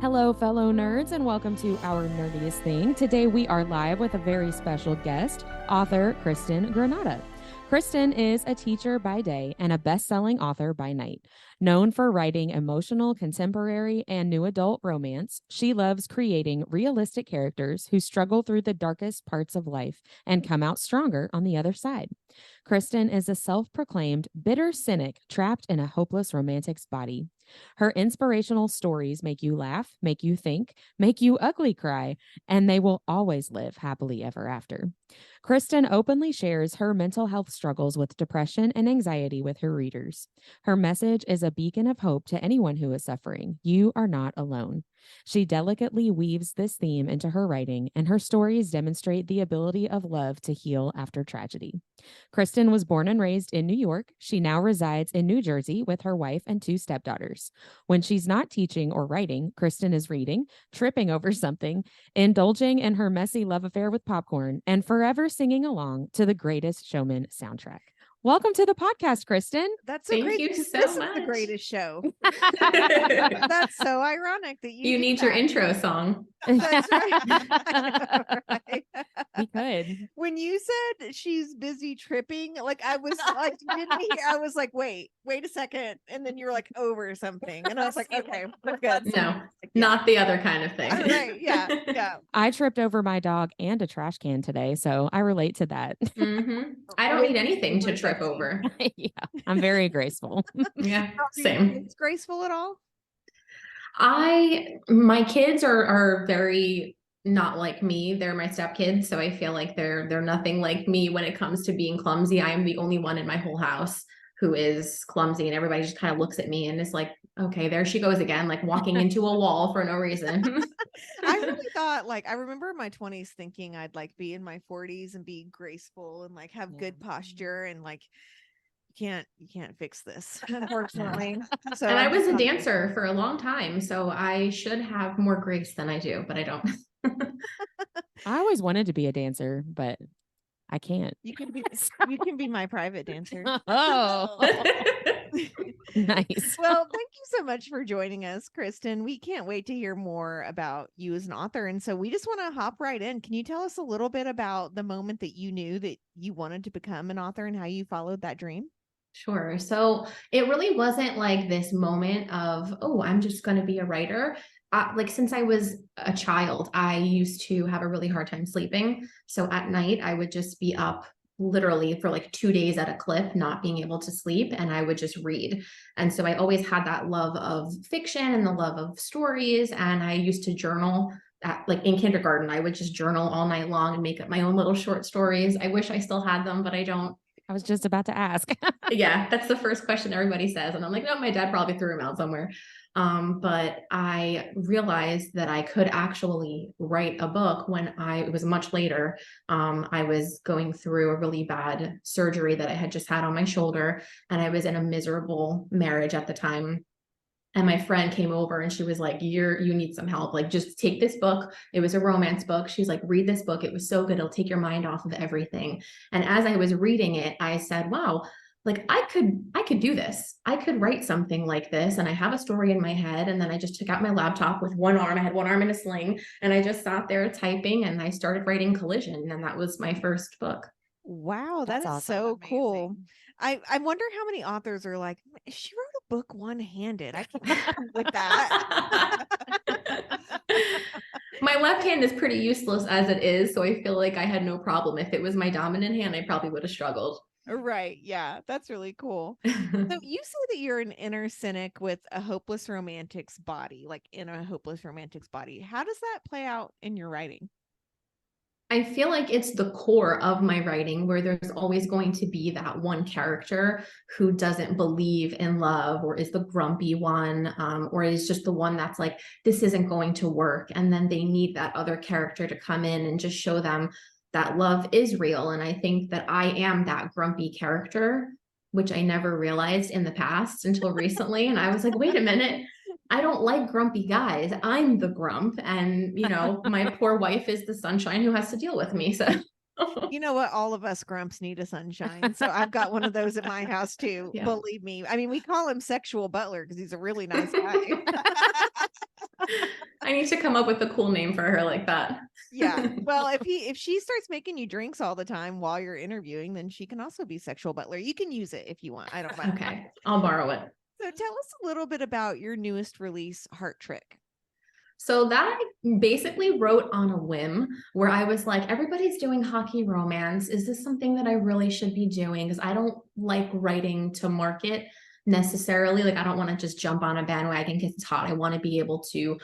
Hello, fellow nerds, and welcome to Our Nerdiest Thing. Today we are live with a very special guest, author Kristen Granata. Kristen is a teacher by day and a best-selling author by night. Known for writing emotional, contemporary, and new adult romance, she loves creating realistic characters who struggle through the darkest parts of life and come out stronger on the other side. Kristen is a self-proclaimed bitter cynic trapped in a hopeless romantic's body. Her inspirational stories make you laugh, make you think, make you ugly cry, and they will always live happily ever after. Kristen openly shares her mental health struggles with depression and anxiety with her readers. Her message is a beacon of hope to anyone who is suffering. You are not alone. She delicately weaves this theme into her writing, and her stories demonstrate the ability of love to heal after tragedy. Kristen was born and raised in New York. She now resides in New Jersey with her wife and two stepdaughters. When she's not teaching or writing, Kristen is reading, tripping over something, indulging in her messy love affair with popcorn, and forever singing along to the Greatest Showman soundtrack. Welcome to the podcast, Kristen. That's so Thank great. you This so is much. the greatest show. You That's so ironic that you need your intro song. That's right. I know, right? We could. When you said she's busy tripping, like I was like, didn't hear, I was like, wait a second. And then you're like over something. And I was like, okay, we're good. No, not the other kind of thing. All right. Yeah. I tripped over my dog and a trash can today, so I relate to that. I don't need anything to trip over. Yeah, I'm very graceful. Yeah, Are same. you graceful at all? My kids are very not like me. They're my stepkids, so I feel like they're nothing like me when it comes to being clumsy. I am the only one in my whole house who is clumsy, and everybody just kind of looks at me and is like, okay, there she goes again, like walking into a wall for no reason. I really thought, like, I remember in my 20s thinking I'd like be in my 40s and be graceful and like have good posture, and like you can't fix this, unfortunately. So And I was a dancer for a long time, so I should have more grace than I do, but I don't. I always wanted to be a dancer, but I can't. you can be my private dancer. Oh, nice. Well, thank you so much for joining us, Kristen. We can't wait to hear more about you as an author. And so we just want to hop right in. Can you tell us a little bit about the moment that you knew that you wanted to become an author and how you followed that dream? Sure. So it really wasn't like this moment of, oh, I'm just going to be a writer. Like since I was a child, I used to have a really hard time sleeping. So at night, I would just be up literally for like 2 days at a clip, not being able to sleep. And I would just read. And so I always had that love of fiction and the love of stories. And I used to journal. Like in kindergarten, I would just journal all night long and make up my own little short stories. I wish I still had them, but I don't. I was just about to ask. Yeah, that's the first question everybody says. And I'm like, no, my dad probably threw him out somewhere. But I realized that I could actually write a book when it was much later. I was going through a really bad surgery that I had just had on my shoulder, and I was in a miserable marriage at the time. And my friend came over and she was like, you need some help. Like, just take this book. It was a romance book. She's like, read this book. It was so good. It'll take your mind off of everything. And as I was reading it, I said, wow, like I could do this. I could write something like this. And I have a story in my head. And then I just took out my laptop with one arm. I had one arm in a sling, and I just sat there typing, and I started writing Collision. And that was my first book. Wow, that is awesome. so cool. I wonder how many authors are like, she wrote a book one-handed. I can't with that. My left hand is pretty useless as it is, so I feel like I had no problem. If it was my dominant hand, I probably would have struggled. Right. Yeah, that's really cool. So you say that you're an inner cynic with a hopeless romantic's body, like in a hopeless romantic's body. How does that play out in your writing? I feel like it's the core of my writing, where there's always going to be that one character who doesn't believe in love, or is the grumpy one, or is just the one that's like, this isn't going to work. And then they need that other character to come in and just show them that love is real. And I think that I am that grumpy character, which I never realized in the past until recently. And I was like, wait a minute. I don't like grumpy guys. I'm the grump. And, my poor wife is the sunshine who has to deal with me. So, You know what? All of us grumps need a sunshine. So I've got one of those at my house too. Yeah. Believe me. I mean, we call him Sexual Butler because he's a really nice guy. I need to come up with a cool name for her like that. Yeah. Well, if she starts making you drinks all the time while you're interviewing, then she can also be sexual butler. You can use it if you want. I don't mind. Okay, I'll borrow it. So tell us a little bit about your newest release, Heart Trick. So that I basically wrote on a whim where I was like, everybody's doing hockey romance. Is this something that I really should be doing? Because I don't like writing to market necessarily. Like, I don't want to just jump on a bandwagon because it's hot. I want to be able to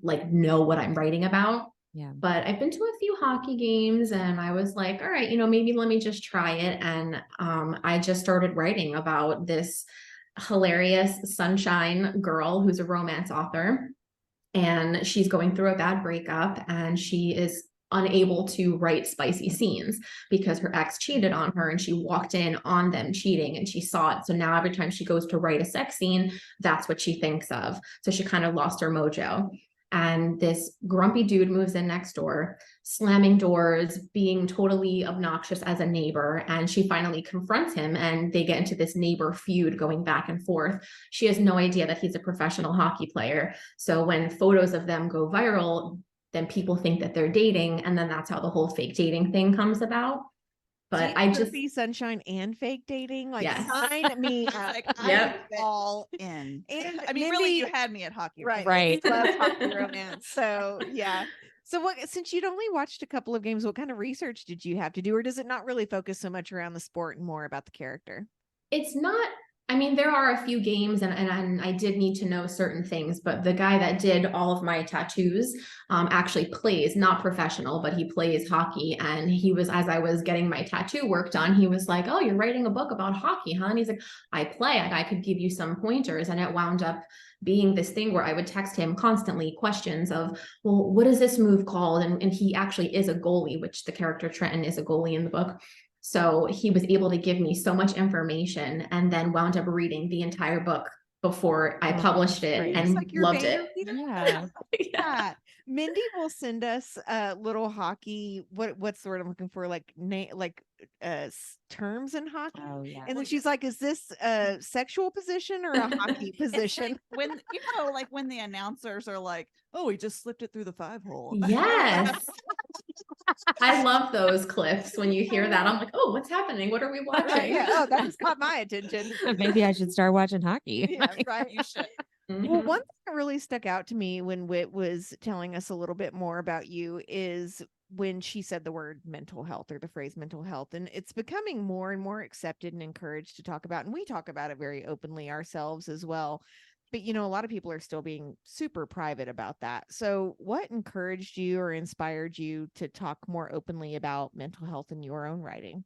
like know what I'm writing about. Yeah. But I've been to a few hockey games and I was like, all right, maybe let me just try it. And I just started writing about this hilarious sunshine girl who's a romance author, and she's going through a bad breakup and she is unable to write spicy scenes because her ex cheated on her and she walked in on them cheating and she saw it. So now every time she goes to write a sex scene, that's what she thinks of. So she kind of lost her mojo. And this grumpy dude moves in next door, slamming doors, being totally obnoxious as a neighbor. And she finally confronts him and they get into this neighbor feud going back and forth. She has no idea that he's a professional hockey player. So when photos of them go viral, then people think that they're dating. And then that's how the whole fake dating thing comes about. But I just see sunshine and fake dating. Like, yes. sign me up. Like, Yep. I'm all in. And I mean, really, you had me at hockey. Right. We love hockey romance. So yeah. So what, since you'd only watched a couple of games, what kind of research did you have to do? Or does it not really focus so much around the sport and more about the character? It's not, I mean, there are a few games and I did need to know certain things, but the guy that did all of my tattoos actually plays, not professional, but he plays hockey. And he was, as I was getting my tattoo work done, he was like, oh, you're writing a book about hockey, huh? And he's like, I play, I could give you some pointers. And it wound up being this thing where I would text him constantly questions of, well, what is this move called? And he actually is a goalie, which the character Trenton is a goalie in the book. So he was able to give me so much information and then wound up reading the entire book before I published it Great. and It's like your loved Vader it. Peter. Yeah. Yeah. Mindy will send us little hockey. What's the word I'm looking for? Like terms in hockey. Oh yeah. And then she's like, is this a sexual position or a hockey position? When, like when the announcers are like, oh, he just slipped it through the 5-hole. Yes. I love those clips. When you hear that, I'm like, oh, what's happening? What are we watching? Right, yeah. Oh, that just caught my attention. Maybe I should start watching hockey. Yeah, right. You should. Well, one thing that really stuck out to me when Whit was telling us a little bit more about you is when she said the word mental health or the phrase mental health. And it's becoming more and more accepted and encouraged to talk about. And we talk about it very openly ourselves as well. But, a lot of people are still being super private about that. So what encouraged you or inspired you to talk more openly about mental health in your own writing?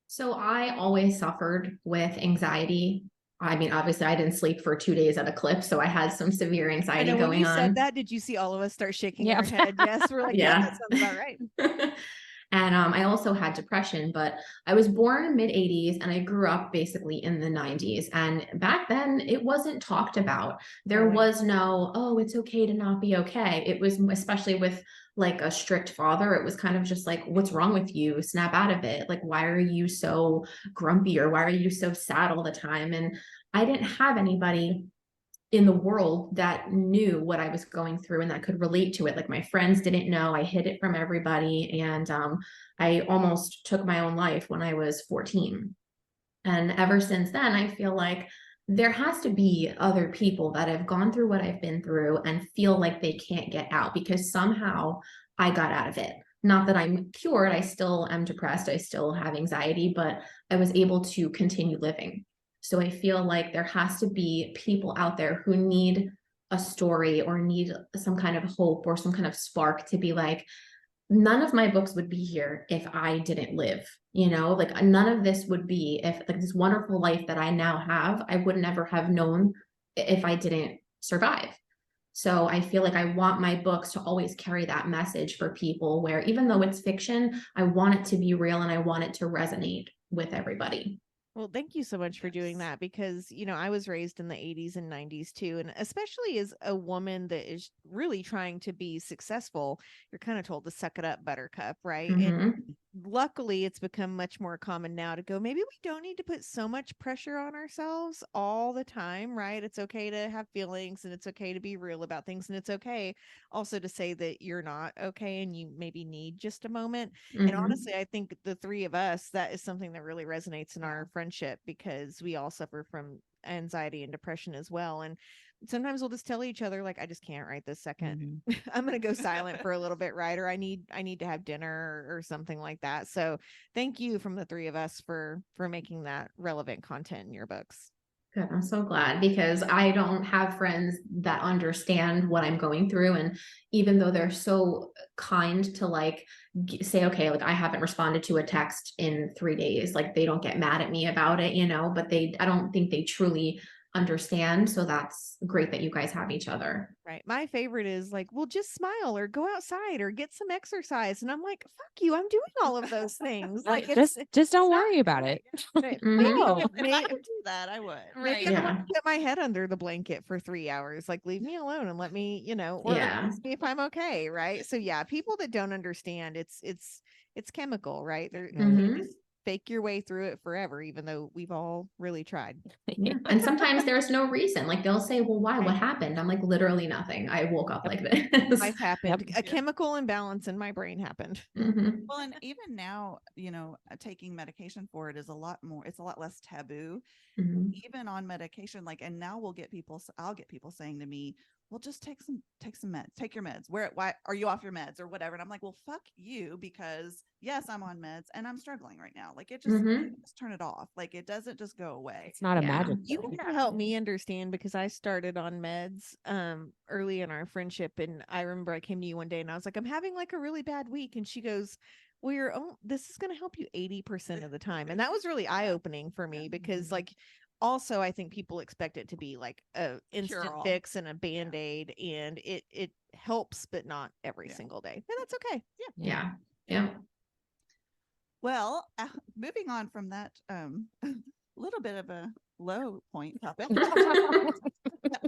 So I always suffered with anxiety. I mean, obviously, I didn't sleep for 2 days at a clip, so I had some severe anxiety when going you on. said that, did you see all of us start shaking Yeah. our head? Yes, we're like, yeah, that sounds about right. And I also had depression, but I was born mid 80s and I grew up basically in the 90s. And back then it wasn't talked about. There was no, oh, it's okay to not be okay. It was, especially with like a strict father, it was kind of just like, what's wrong with you? Snap out of it. Like, why are you so grumpy or why are you so sad all the time? And I didn't have anybody in the world that knew what I was going through and that could relate to it. Like my friends didn't know. I hid it from everybody. And I almost took my own life when I was 14. And ever since then, I feel like there has to be other people that have gone through what I've been through and feel like they can't get out because somehow I got out of it. Not that I'm cured. I still am depressed. I still have anxiety, but I was able to continue living. So I feel like there has to be people out there who need a story or need some kind of hope or some kind of spark to be like, none of my books would be here if I didn't live, like none of this would be if like this wonderful life that I now have, I would never have known if I didn't survive. So I feel like I want my books to always carry that message for people where even though it's fiction, I want it to be real and I want it to resonate with everybody. Well, thank you so much for doing that because, I was raised in the 80s and 90s too. And especially as a woman that is really trying to be successful, you're kind of told to suck it up, buttercup, right? Mm-hmm. And luckily it's become much more common now to go, maybe we don't need to put so much pressure on ourselves all the time, right? It's okay to have feelings, and it's okay to be real about things, and it's okay also to say that you're not okay and you maybe need just a moment. And Mhm. honestly, I think the three of us, that is something that really resonates in our friendship, because we all suffer from anxiety and depression as well. And sometimes we'll just tell each other, like, I just can't right this second. I'm gonna go silent for a little bit, right? Or I need to have dinner, or something like that. So thank you from the three of us for making that relevant content in your books. Good. I'm so glad, because I don't have friends that understand what I'm going through. And even though they're so kind to like say, okay, like I haven't responded to a text in 3 days, like they don't get mad at me about it, but I don't think they truly understand. So that's great that you guys have each other. Right. My favorite is like, well, just smile or go outside or get some exercise. And I'm like, fuck you, I'm doing all of those things. Like, just don't worry about it. maybe No. If I could do that, I would. maybe I'm gonna put my head under the blanket for 3 hours. Like, leave me alone and let me, or ask me if I'm okay. Right. So yeah, people that don't understand, it's chemical, right? You just fake your way through it forever, even though we've all really tried. Yeah. And sometimes there's no reason. Like they'll say, well, why? What happened? I'm like, literally nothing. I woke up like this. Life happened. A chemical imbalance in my brain happened. Well, and even now, taking medication for it is it's a lot less taboo, even on medication. Like, and now I'll get people saying to me, well, just take some meds, take your meds. Why are you off your meds or whatever? And I'm like, well, fuck you, because yes, I'm on meds and I'm struggling right now. Like, it just turn it off. Like, it doesn't just go away. It's not a magic. You can help me understand, because I started on meds early in our friendship, and I remember I came to you one day and I was like, I'm having like a really bad week, and she goes, well, this is going to help you 80% of the time. And that was really eye-opening for me, because like, also I think people expect it to be like a instant fix and a band-aid, and it helps, but not every single day, and that's okay. Yeah. Well, moving on from that little bit of a low point topic.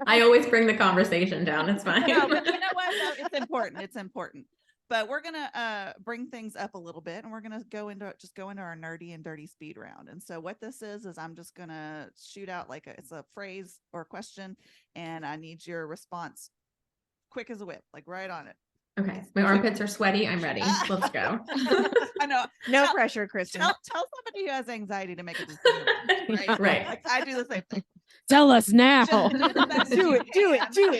I always bring the conversation down. It's fine. No, but you know what? No, it's important. It's important. But we're gonna bring things up a little bit, and we're gonna go into our nerdy and dirty speed round. And so what this is I'm just gonna shoot out it's a phrase or question, and I need your response quick as a whip, like right on it. Okay. My armpits are sweaty. I'm ready. Let's go. I know. No pressure, Kristen. Tell somebody who has anxiety to make a decision. Right. Like, I do the same thing. Tell us now. Do it. Do it. Do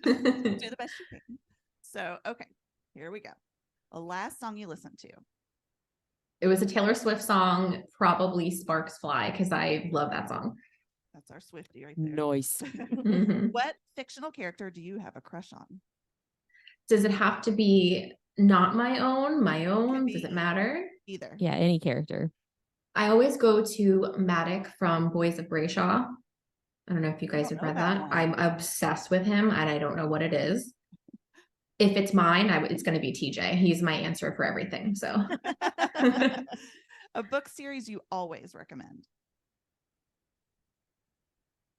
the best you can. So, okay, here we go. The last song you listened to. It was a Taylor Swift song, probably Sparks Fly, because I love that song. That's our Swiftie right there. Nice. What fictional character do you have a crush on? Does it have to be not my own? My own? Does it matter? Either. Yeah, any character. I always go to Maddox from Boys of Brayshaw. I don't know if you guys have read that. I'm obsessed with him, and I don't know what it is. If it's mine, it's going to be TJ. He's my answer for everything. So, a book series you always recommend.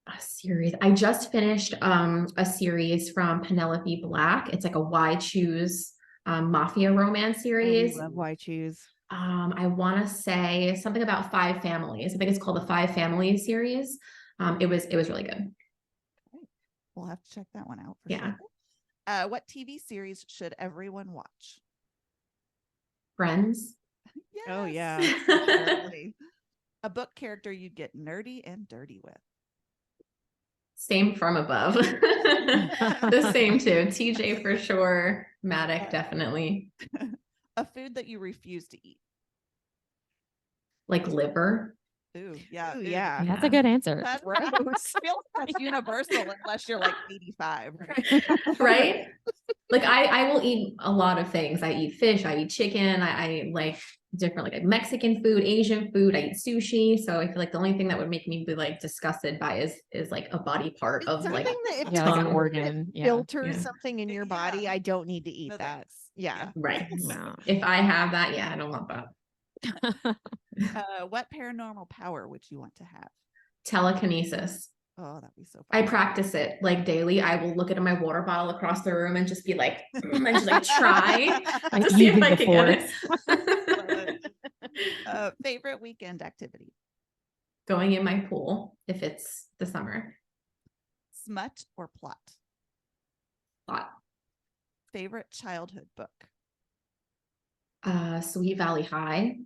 A series. I just finished a series from Penelope Black. It's like a Why Choose mafia romance series. I love Why Choose. I want to say something about 5 families. I think it's called the 5 Families series. It was really good. Okay. We'll have to check that one out for sure. What TV series should everyone watch? Friends. Yes. Oh yeah. A book character you'd get nerdy and dirty with. Same from above. The same too. TJ for sure. Maddox definitely. A food that you refuse to eat. Like liver. Ooh, yeah. Ooh, yeah. That's a good answer. That feels like universal unless you're like 85. Right? Like I will eat a lot of things. I eat fish, I eat chicken, I like different like Mexican food, Asian food, I eat sushi. So I feel like the only thing that would make me be like disgusted by is like a body part of like like an organ. Filters something in your body. I don't need to eat that. Yeah. Right. No. If I have that, I don't want that. What paranormal power would you want to have? Telekinesis. Oh, that'd be so fun. I practice it like daily. I will look at my water bottle across the room and just be like, and just like try to see if I can get it. Favorite weekend activity? Going in my pool if it's the summer. Smut or plot? Plot. Favorite childhood book? Sweet Valley High.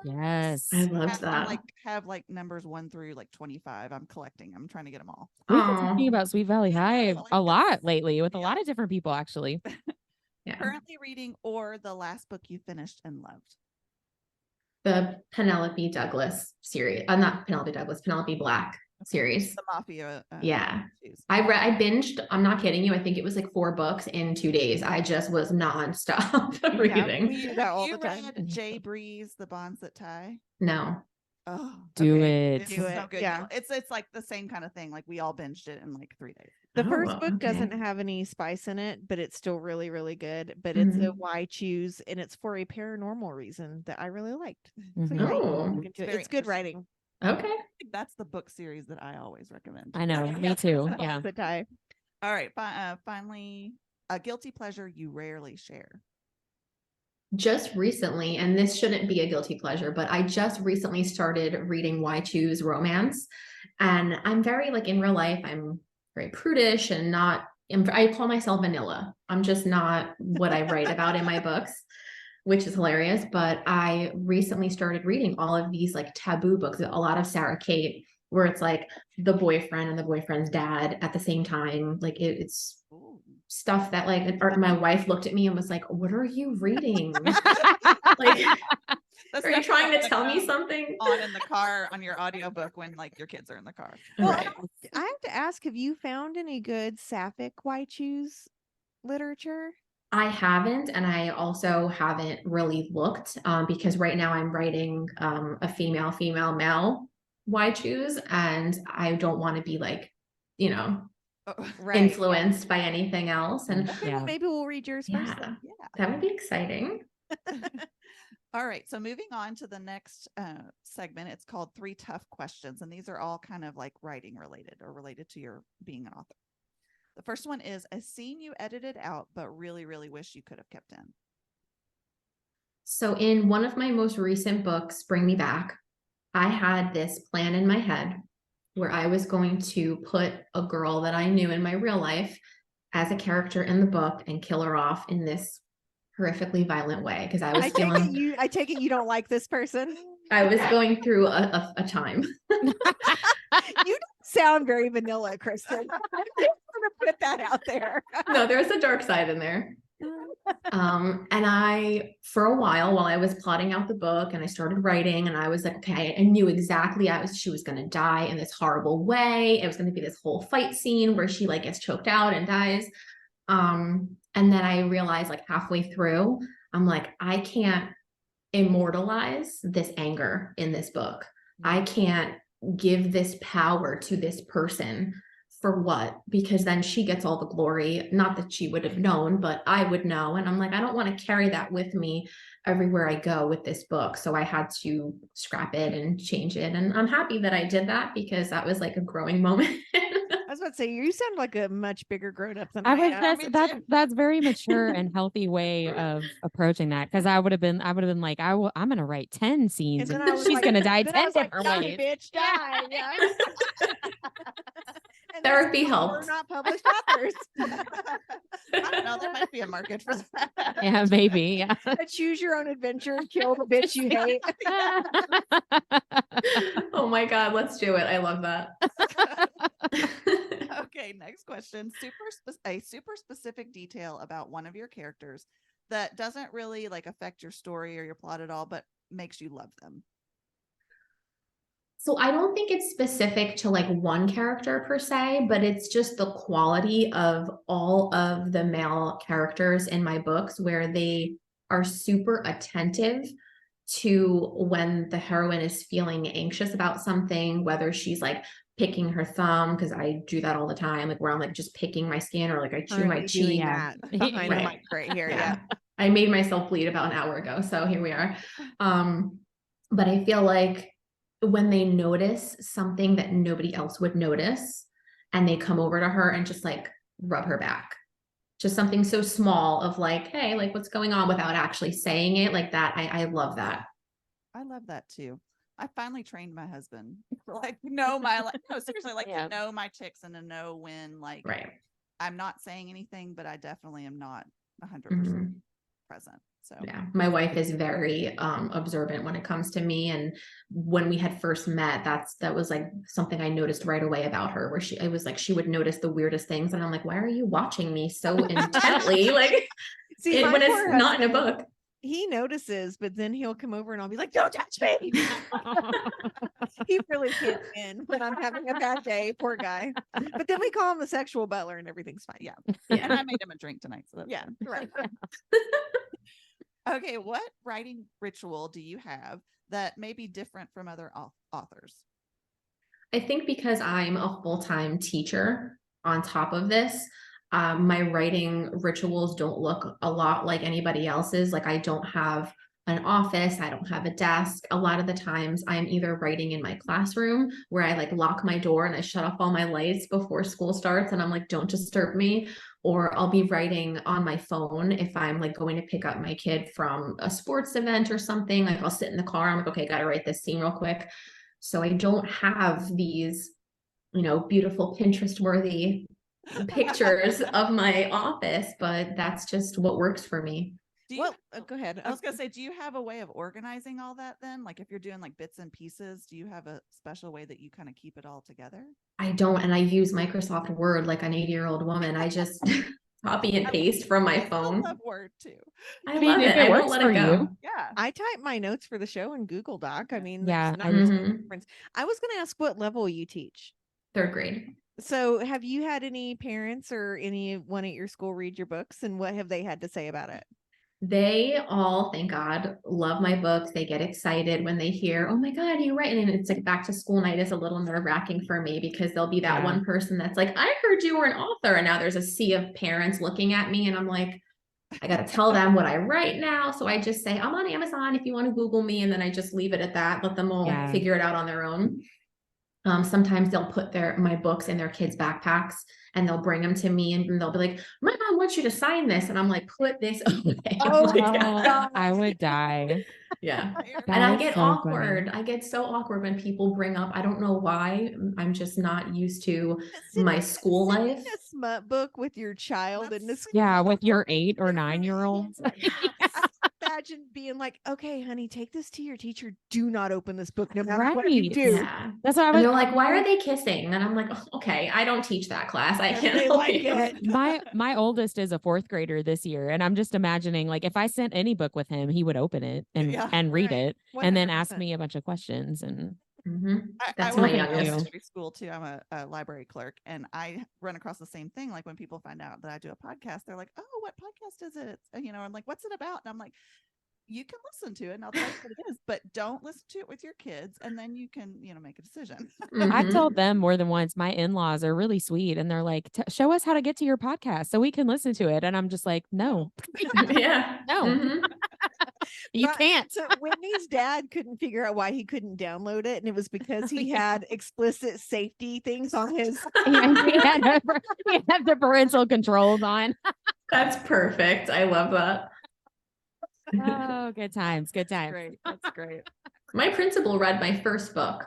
Yes. I loved that. Have numbers 1 through 25. I'm collecting. I'm trying to get them all. We've been talking about Sweet Valley High a lot lately with a lot of different people, actually. Currently reading or the last book you finished and loved? The Penelope Douglas series. Not Penelope Douglas, Penelope Black series. The Mafia. Yeah. I binged, I'm not kidding you. I think it was like 4 books in 2 days. I just was nonstop reading. We do that all the time. Read Jay Breeze, The Bonds That Tie? No. Oh, do it. It's so good. Yeah. It's like the same kind of thing. Like we all binged it in like 3 days. The first book doesn't have any spice in it, but it's still really, really good. But it's a Why Choose, and it's for a paranormal reason that I really liked. So it's good writing. Okay. That's the book series that I always recommend. I know. Me too. Yeah. All right. Finally, a guilty pleasure you rarely share. Just recently, and this shouldn't be a guilty pleasure, but I just recently started reading Why Choose Romance. And I'm very in real life, I'm very prudish and I call myself vanilla. I'm just not what I write about in my books, which is hilarious. But I recently started reading all of these taboo books, a lot of Sarah Kate, where it's the boyfriend and the boyfriend's dad at the same time. It's stuff that my wife looked at me and was like, what are you reading? Are you trying to tell me something? On in the car on your audiobook when your kids are in the car. Well, right. I have to ask, have you found any good sapphic Why Choose literature? I haven't, and I also haven't really looked because right now I'm writing a female male Why Choose, and I don't want to be influenced by anything else. And well, maybe we'll read yours first. Then. Yeah, that would be exciting. All right, so moving on to the next segment, it's called 3 Tough Questions, and these are all kind of writing related or related to your being an author. The first one is a scene you edited out but really, really wish you could have kept in. So in one of my most recent books, Bring Me Back, I had this plan in my head where I was going to put a girl that I knew in my real life as a character in the book and kill her off in this horrifically violent way because I was feeling. I take it you don't like this person. I was going through a time. You don't sound very vanilla, Kristen. I'm just gonna put that out there. No, there's a dark side in there. And I, for a while I was plotting out the book and I started writing and I was like, okay, I knew exactly she was going to die in this horrible way. It was going to be this whole fight scene where she gets choked out and dies. And then I realized halfway through, I'm like, I can't immortalize this anger in this book. I can't give this power to this person. For what? Because then she gets all the glory. Not that she would have known, but I would know. And I'm like, I don't want to carry that with me everywhere I go with this book. So I had to scrap it and change it. And I'm happy that I did that because that was a growing moment. I was about to say, you sound like a much bigger grown up than I was. That's very mature and healthy way of approaching that. Because I would have been like, I'm going to write 10 scenes and she's going to die 10 different ways. Bitch, die. Yeah. Therapy helps. We're not published authors. I don't know. There might be a market for that. Yeah, maybe. Yeah. Choose your own adventure. Kill the bitch you hate. Oh my God, let's do it. I love that. Okay, next question. A super specific detail about one of your characters that doesn't really affect your story or your plot at all, but makes you love them. So I don't think it's specific to one character per se, but it's just the quality of all of the male characters in my books where they are super attentive to when the heroine is feeling anxious about something, whether she's picking her thumb, because I do that all the time, where I'm just picking my skin or I chew my cheek. Behind the mic right here. Yeah. I made myself bleed about an hour ago. So here we are. But I feel when they notice something that nobody else would notice, and they come over to her and just like rub her back. Just something so small of like, hey, like what's going on, without actually saying it like that. I love that. I love that too. I finally trained my husband to like know my, like, no, seriously, like to know my ticks and to know when, like, right. I'm not saying anything, but I definitely am not 100% present. So yeah, my wife is very observant when it comes to me. And when we had first met, that was like something I noticed right away about her, where it was like she would notice the weirdest things, and I'm like, why are you watching me so intently? Like, See, when it's not in a book. He notices, but then he'll come over and I'll be like, don't touch me. He really can't win when I'm having a bad day. Poor guy. But then we call him the sexual butler and everything's fine. Yeah. And I made him a drink tonight. So that's fine. Right. Okay. What writing ritual do you have that may be different from other authors? I think because I'm a full-time teacher on top of this, my writing rituals don't look a lot like anybody else's. Like, I don't have an office, I don't have a desk. A lot of the times I'm either writing in my classroom, where I like lock my door and I shut off all my lights before school starts, and I'm like, don't disturb me. Or I'll be writing on my phone if I'm like going to pick up my kid from a sports event or something. Like, I'll sit in the car, I'm like, okay, gotta write this scene real quick. So I don't have these, beautiful Pinterest worthy pictures of my office, but that's just what works for me. Go ahead. I was going to say, do you have a way of organizing all that then? Like, if you're doing like bits and pieces, do you have a special way that you kind of keep it all together? I don't. And I use Microsoft Word like an 80-year-old woman. I just copy and paste from my phone. I love Word too. I love it. I won't let it go. Yeah. I type my notes for the show in Google Doc. I mean, yeah. I was going to ask what level you teach. 3rd grade. So have you had any parents or anyone at your school read your books, and what have they had to say about it? They all, thank God, love my books. They get excited when they hear, oh my God, you write. And it's like back to school night is a little nerve-wracking for me, because there'll be that one person that's like, I heard you were an author. And now there's a sea of parents looking at me, and I'm like, I got to tell them what I write now. So I just say, I'm on Amazon if you want to Google me. And then I just leave it at that. Let them all figure it out on their own. Sometimes they'll put my books in their kids' backpacks, and they'll bring them to me, and they'll be like, my mom wants you to sign this. And I'm like, put this away. I would die. Yeah. And I get awkward. Funny. I get so awkward when people bring up, I don't know why. I'm just not used to my school life. A smut book with your child in this. Yeah, with your 8 or 9-year-olds. Imagine being like, okay, honey, take this to your teacher. Do not open this book no matter what you do. Yeah. That's what I was. And they're like, why are they kissing? And I'm like, oh, okay, I don't teach that class. I can't help it. My oldest is a 4th grader this year, and I'm just imagining, like, if I sent any book with him, he would open it and read it, 100%. And then ask me a bunch of questions. And that's I my youngest. Elementary school too. I'm a library clerk, and I run across the same thing. Like, when people find out that I do a podcast, they're like, "Oh, what podcast is it?" And, I'm like, "What's it about?" And I'm like, you can listen to it, and I'll tell you what it is, but don't listen to it with your kids, and then you can, make a decision. I told them more than once, my in-laws are really sweet, and they're like, show us how to get to your podcast so we can listen to it. And I'm just like, no. No. You can't. So Whitney's dad couldn't figure out why he couldn't download it, and it was because he had explicit safety things on his. he had the parental controls on. That's perfect. I love that. Oh, good times. Good times. That's great. My principal read my first book,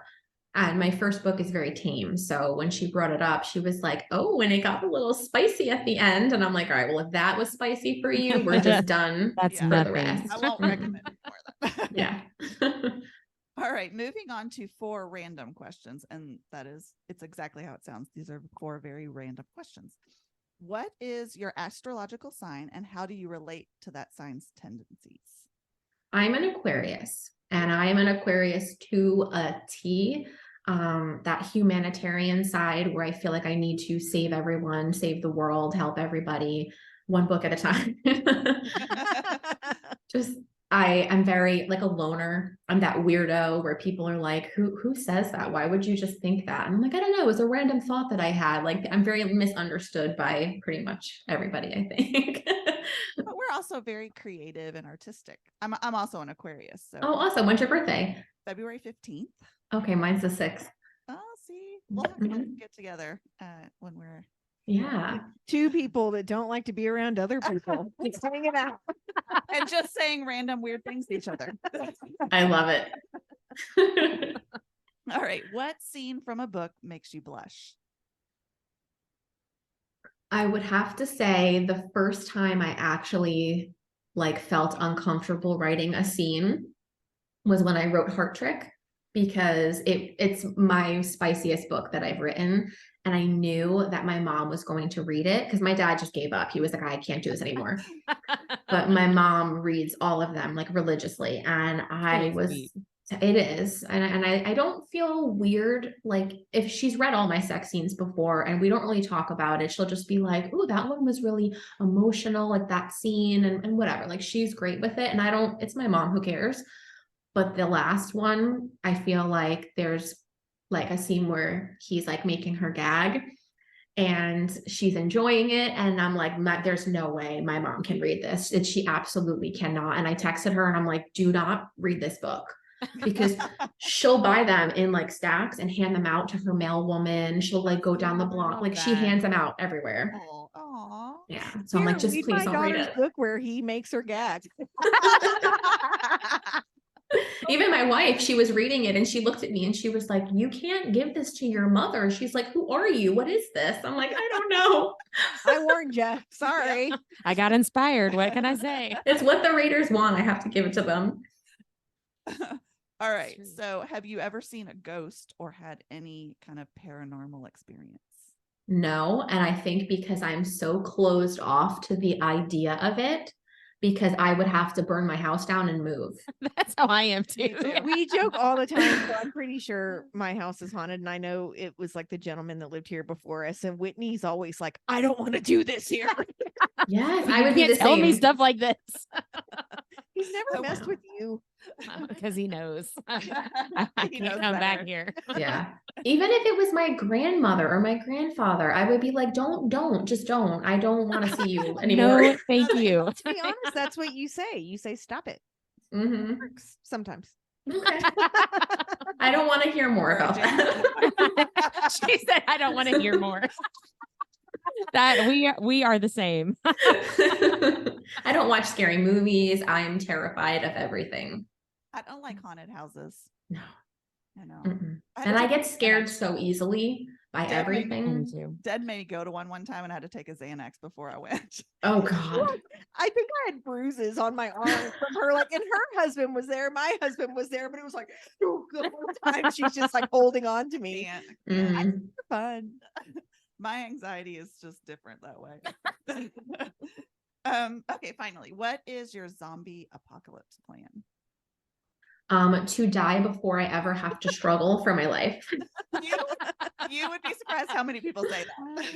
and my first book is very tame. So when she brought it up, she was like, oh, and it got a little spicy at the end. And I'm like, all right, well, if that was spicy for you, we're just done. That's for nothing. the rest. I won't recommend it more. Yeah. All right, moving on to 4 random questions. And it's exactly how it sounds. These are 4 very random questions. What is your astrological sign, and how do you relate to that sign's tendencies? I'm an Aquarius, and I am an Aquarius to a T. That humanitarian side, where I feel like I need to save everyone, save the world, help everybody, one book at a time. I am very like a loner. I'm that weirdo where people are like, who says that? Why would you just think that? And I'm like, I don't know. It was a random thought that I had. Like, I'm very misunderstood by pretty much everybody, I think. But we're also very creative and artistic. I'm also an Aquarius. So. Oh, awesome. When's your birthday? February 15th. Okay, mine's the 6th. Oh, see, We'll have to get together when we're two people that don't like to be around other people. Just hanging out and just saying random weird things to each other. I love it. All right. What scene from a book makes you blush? I would have to say the first time I actually felt uncomfortable writing a scene was when I wrote Heart Trick, because it's my spiciest book that I've written. And I knew that my mom was going to read it because my dad just gave up. He was like, I can't do this anymore. But my mom reads all of them religiously. And it is. And I don't feel weird. If she's read all my sex scenes before and we don't really talk about it, she'll just be like, oh, that one was really emotional, that scene and whatever. She's great with it. And it's my mom, who cares? But the last one, I feel like there's a scene where he's making her gag and she's enjoying it. And I'm like, there's no way my mom can read this. And she absolutely cannot. And I texted her and I'm like, do not read this book, because she'll buy them in stacks and hand them out to her mail woman. She'll go down the block. She hands them out everywhere. Aww. Yeah. So I'm like, just please don't read it. Book where he makes her gag. Even my wife, she was reading it and she looked at me and she was like, you can't give this to your mother. She's like, who are you? What is this? I'm like, I don't know. I warned you. Sorry. I got inspired. What can I say? It's what the readers want. I have to give it to them. All right. So have you ever seen a ghost or had any kind of paranormal experience? No. And I think because I'm so closed off to the idea of it, because I would have to burn my house down and move. That's how I am too. We joke all the time. So I'm pretty sure my house is haunted. And I know it was the gentleman that lived here before us. And Whitney's always like, I don't want to do this here. Yes, I would be the same. Tell me stuff like this. He's never messed with you. Because he knows. I He knows can't come back better. here. Yeah. Even if it was my grandmother or my grandfather, I would be like, just don't. I don't want to see you anymore. No, thank you. To be honest, that's what you say. You say, stop it. Mm-hmm. Works sometimes. Okay. I don't want to hear more about that. She said, I don't want to hear more. That we are the same. I don't watch scary movies. I am terrified of everything. I don't like haunted houses. No. I know. And I get scared so easily by everything. Dad made me go to one time and I had to take a Xanax before I went. Oh God. I think I had bruises on my arm from her. And her husband was there. My husband was there, but it was the whole time she's just holding on to me. Fun. My anxiety is just different that way. Okay, finally, what is your zombie apocalypse plan? To die before I ever have to struggle for my life. You would be surprised how many people say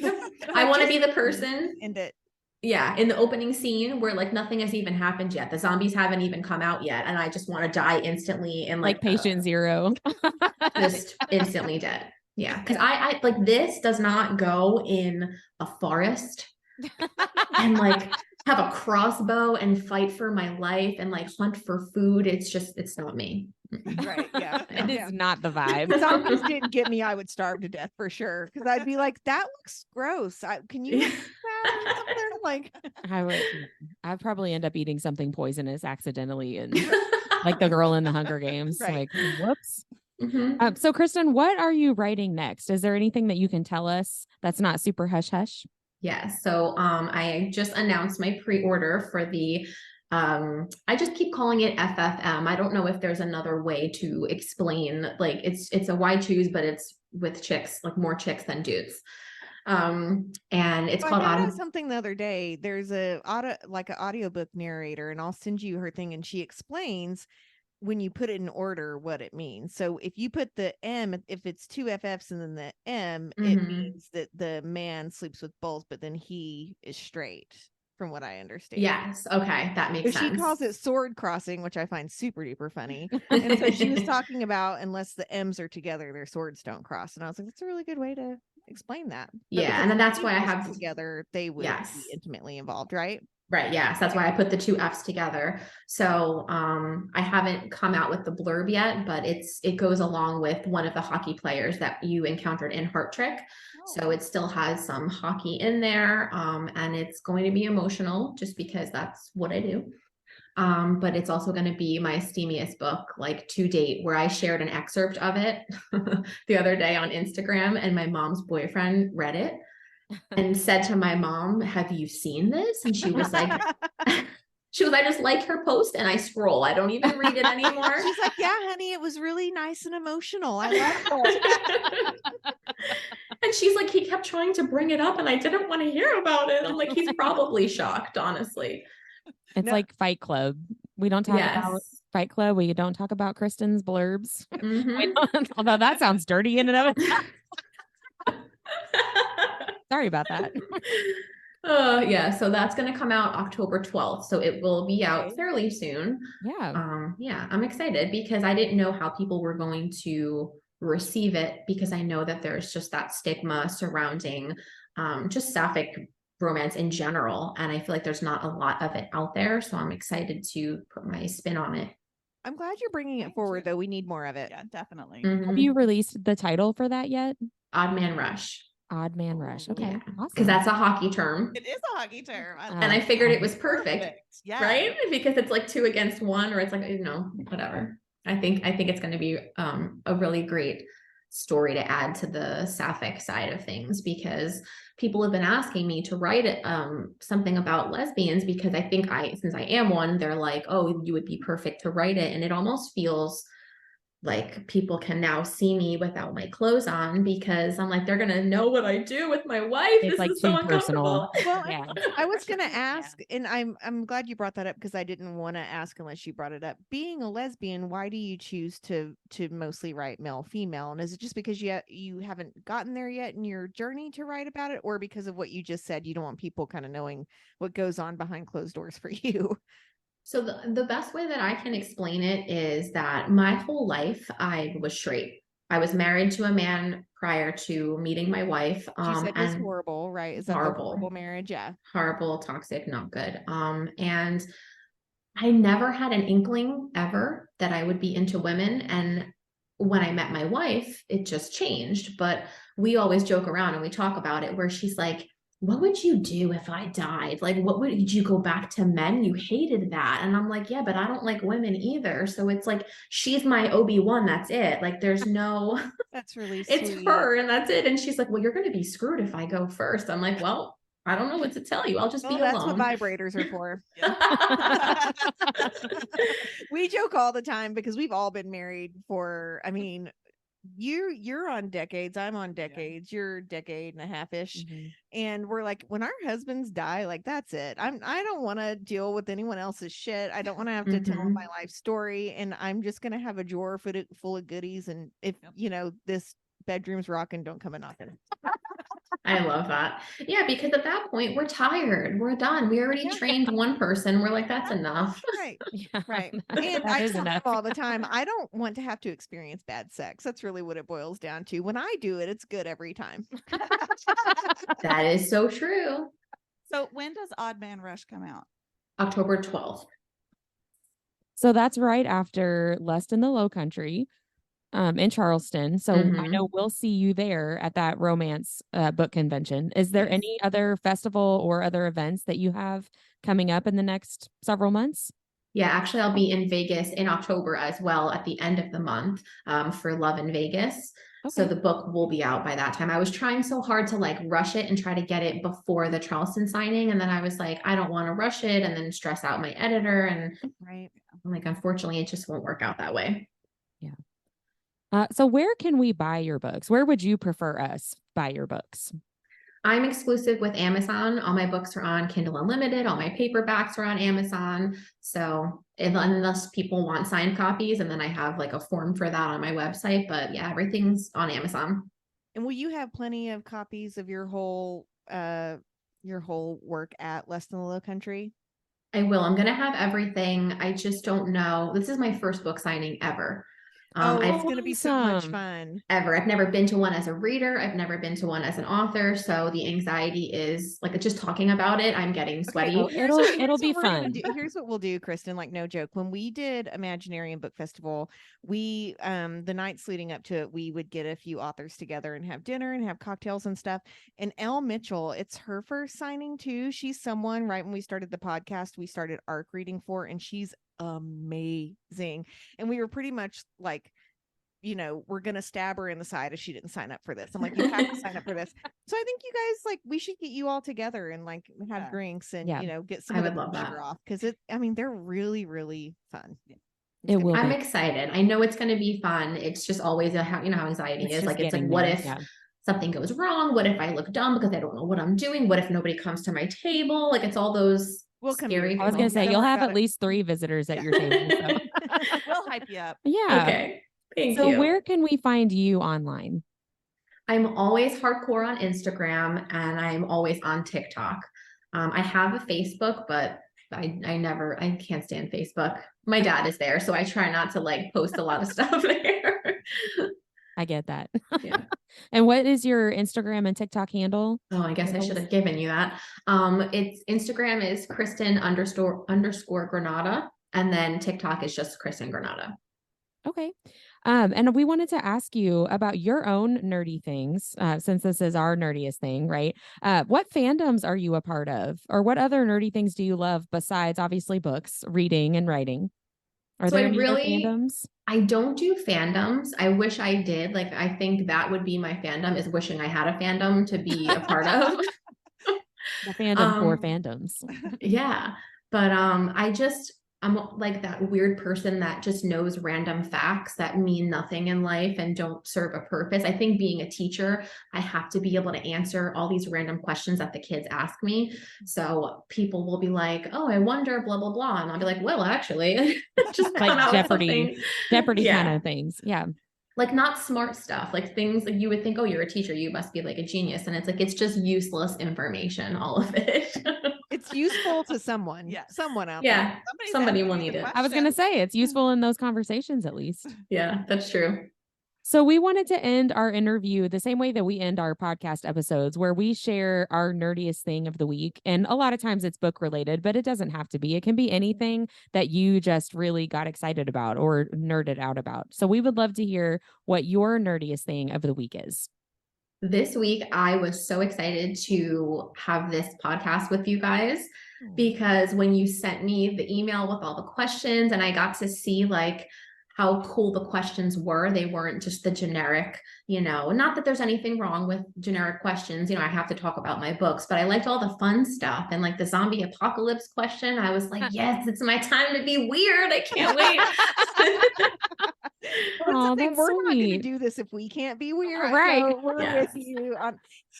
that. I want to be the person in the opening scene where nothing has even happened yet. The zombies haven't even come out yet. And I just want to die instantly and patient zero. Just instantly dead. Yeah. Cause I this does not go in a forest and have a crossbow and fight for my life and hunt for food. It's not me. Right. Yeah. It is not the vibe. If zombies didn't get me, I would starve to death for sure. Cause I'd be like, that looks gross. Can you I'd probably end up eating something poisonous accidentally and the girl in the Hunger Games. Right. Whoops. Mm-hmm. So Kristen, what are you writing next? Is there anything that you can tell us that's not super hush hush? Yeah. So I just announced my pre-order for the I just keep calling it FFM. I don't know if there's another way to explain it's a why choose, but it's with chicks, more chicks than dudes. And it's called I found out something the other day. There's an audiobook narrator, and I'll send you her thing, and she explains when you put it in order what it means. So if you put the M, if it's two FFs and then the M, it means that the man sleeps with both, but then he is straight, from what I understand. Yes. Okay. That makes sense. She calls it sword crossing, which I find super duper funny. And so she was talking about unless the M's are together, their swords don't cross. And I was like, that's a really good way to explain that. Yeah. And then that's why I have together, they would be intimately involved, right? Right. Yes. That's why I put the two F's together. So I haven't come out with the blurb yet, but it goes along with one of the hockey players that you encountered in Heart Trick. So it still has some hockey in there. And it's going to be emotional just because that's what I do. But it's also going to be my steamiest book, like to date, where I shared an excerpt of it the other day on Instagram, and my mom's boyfriend read it and said to my mom, "Have you seen this?" And she was like, I just like her post and I scroll. I don't even read it anymore. She's like, yeah, honey, it was really nice and emotional. I love it. And she's like, he kept trying to bring it up and I didn't want to hear about it. I'm like, he's probably shocked, honestly. It's like Fight Club. We don't talk about Fight Club. We don't talk about Kristen's blurbs. Although that sounds dirty in and of itself. Sorry about that. Yeah, so that's going to come out October 12th. So it will be out fairly soon. Yeah. Yeah, I'm excited because I didn't know how people were going to receive it, because I know that there's just that stigma surrounding just sapphic romance in general. And I feel like there's not a lot of it out there. So I'm excited to put my spin on it. I'm glad you're bringing it forward, though. We need more of it. Yeah, definitely. Have you released the title for that yet? Odd Man Rush. Odd Man Rush. Okay. Yeah. Awesome. Because that's a hockey term. It is a hockey term. And I figured it was perfect. Yeah. Right? Because it's like 2 against 1, or it's like, whatever. I think it's going to be a really great story to add to the sapphic side of things, because people have been asking me to write something about lesbians, because I think since I am one, they're like, oh, you would be perfect to write it. And it almost feels like people can now see me without my clothes on, because I'm like, they're going to know what I do with my wife. It's this like is so uncomfortable. Well, I was going to ask, and I'm glad you brought that up, because I didn't want to ask unless you brought it up. Being a lesbian, why do you choose to mostly write male, female? And is it just because you haven't gotten there yet in your journey to write about it, or because of what you just said, you don't want people kind of knowing what goes on behind closed doors for you? So the best way that I can explain it is that my whole life I was straight. I was married to a man prior to meeting my wife. You said it's horrible, right? Is that horrible. the horrible marriage? Yeah. Horrible, toxic, not good. And I never had an inkling ever that I would be into women. And when I met my wife, it just changed. But we always joke around and we talk about it, where she's like, what would you do if I died? Like, did you go back to men? You hated that. And I'm like, yeah, but I don't like women either. So it's like, she's my Obi-Wan. That's it. Like, there's no, that's really it's sweet. her. And that's it. And she's like, well, you're going to be screwed if I go first. I'm like, well, I don't know what to tell you. I'll just be alone. That's what vibrators are for. We joke all the time, because we've all been married for, I mean, you're on decades, I'm on decades, you're a decade and a half-ish. And we're like, when our husbands die, like, that's it. I don't want to deal with anyone else's shit. I don't want to have to tell my life story, and I'm just gonna have a drawer full of goodies, and if this bedroom's rocking, don't come and knock it. I love that. Yeah, because at that point we're tired. We're done. We already trained one person. We're like, that's enough. Right. Yeah, right. And I tell them all the time, I don't want to have to experience bad sex. That's really what it boils down to. When I do it, it's good every time. That is so true. So when does Odd Man Rush come out? October 12th. So that's right after Lust in the Low Country. In Charleston. So I know we'll see you there at that romance book convention. Is there any other festival or other events that you have coming up in the next several months? Yeah, actually, I'll be in Vegas in October as well, at the end of the month, for Love in Vegas. Okay. So the book will be out by that time. I was trying so hard to like rush it and try to get it before the Charleston signing. And then I was like, I don't want to rush it and then stress out my editor. And I'm like, unfortunately, it just won't work out that way. Yeah. So where can we buy your books? Where would you prefer us buy your books? I'm exclusive with Amazon. All my books are on Kindle Unlimited. All my paperbacks are on Amazon. So unless people want signed copies, and then I have like a form for that on my website. But yeah, everything's on Amazon. And will you have plenty of copies of your whole work at Less Than the Low Country? I will. I'm going to have everything. I just don't know. This is my first book signing ever. It's going to be so much fun. I've never been to one as a reader. I've never been to one as an author. So the anxiety is like just talking about it. I'm getting sweaty. Okay, it'll be fun. Here's what we'll do, Kristen, like no joke. When we did Imaginarium Book Festival, we the nights leading up to it, we would get a few authors together and have dinner and have cocktails and stuff. And Elle Mitchell, it's her first signing too. She's someone right when we started the podcast, we started ARC reading for, and she's amazing. And we were pretty much like, we're going to stab her in the side if she didn't sign up for this. I'm like, you have to sign up for this. So I think you guys, like, we should get you all together and like have drinks and, get some of the pressure off. Cause they're really, really fun. It will. I'm excited. I know it's going to be fun. It's just always how anxiety is. Like, it's like, what if something goes wrong? What if I look dumb because I don't know what I'm doing? What if nobody comes to my table? Like, it's all those scary. I was going to say, you'll have at least 3 visitors at your table. So. We'll hype you up. Yeah. Okay. Thank you. So where can we find you online? I'm always hardcore on Instagram and I'm always on TikTok. I have a Facebook, but I can't stand Facebook. My dad is there, so I try not to like post a lot of stuff there. I get that. Yeah. And what is your Instagram and TikTok handle? Oh, I guess I should have given you that. It's Instagram is Kristen _ Granata, and then TikTok is just Kristen Granata. Okay. And we wanted to ask you about your own nerdy things, since this is our nerdiest thing, right? What fandoms are you a part of? Or what other nerdy things do you love besides obviously books, reading, and writing? Are there any other fandoms? I don't do fandoms. I wish I did. Like, I think that would be my fandom, is wishing I had a fandom to be a part of. The fandom for fandoms. Yeah. But I'm like that weird person that just knows random facts that mean nothing in life and don't serve a purpose. I think being a teacher, I have to be able to answer all these random questions that the kids ask me. So people will be like, oh, I wonder, blah, blah, blah. And I'll be like, well, actually, just like Jeopardy kind of things. Yeah. Like, not smart stuff, like things like you would think, oh, you're a teacher, you must be like a genius. And it's like, it's just useless information, all of it. It's useful to someone. Yeah. Someone out there. Yeah. Somebody will need it. I was going to say it's useful in those conversations, at least. Yeah, that's true. So we wanted to end our interview the same way that we end our podcast episodes, where we share our nerdiest thing of the week. And a lot of times it's book related, but it doesn't have to be. It can be anything that you just really got excited about or nerded out about. So we would love to hear what your nerdiest thing of the week is. This week, I was so excited to have this podcast with you guys, because when you sent me the email with all the questions and I got to see like how cool the questions were, they weren't just the generic, not that there's anything wrong with generic questions. I have to talk about my books, but I liked all the fun stuff. And like the zombie apocalypse question, I was like, yes, it's my time to be weird. I can't wait. We're not going to do this if we can't be weird. Right. So we're with you.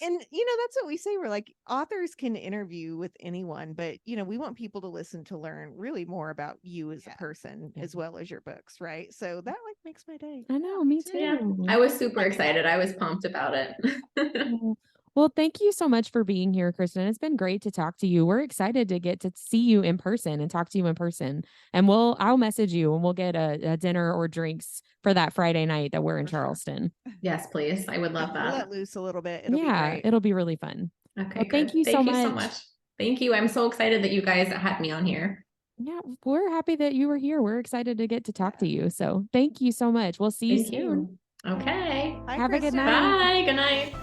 And that's what we say. We're like, authors can interview with anyone, but we want people to listen to learn really more about you as a person as well as your books. Right. So that like makes my day. I know, me too. Yeah. I was super excited. I was pumped about it. Well, thank you so much for being here, Kristen. It's been great to talk to you. We're excited to get to see you in person and talk to you in person. And I'll message you and we'll get a dinner or drinks for that Friday night that we're in Charleston. Yes, please. I would love that. We'll let loose a little bit. It'll be great. It'll be really fun. Okay. Well, thank you so much. Thank you. I'm so excited that you guys had me on here. Yeah, we're happy that you were here. We're excited to get to talk to you. So thank you so much. We'll see you soon. Okay. Bye, Have a good Kristen. night. Bye. Good night.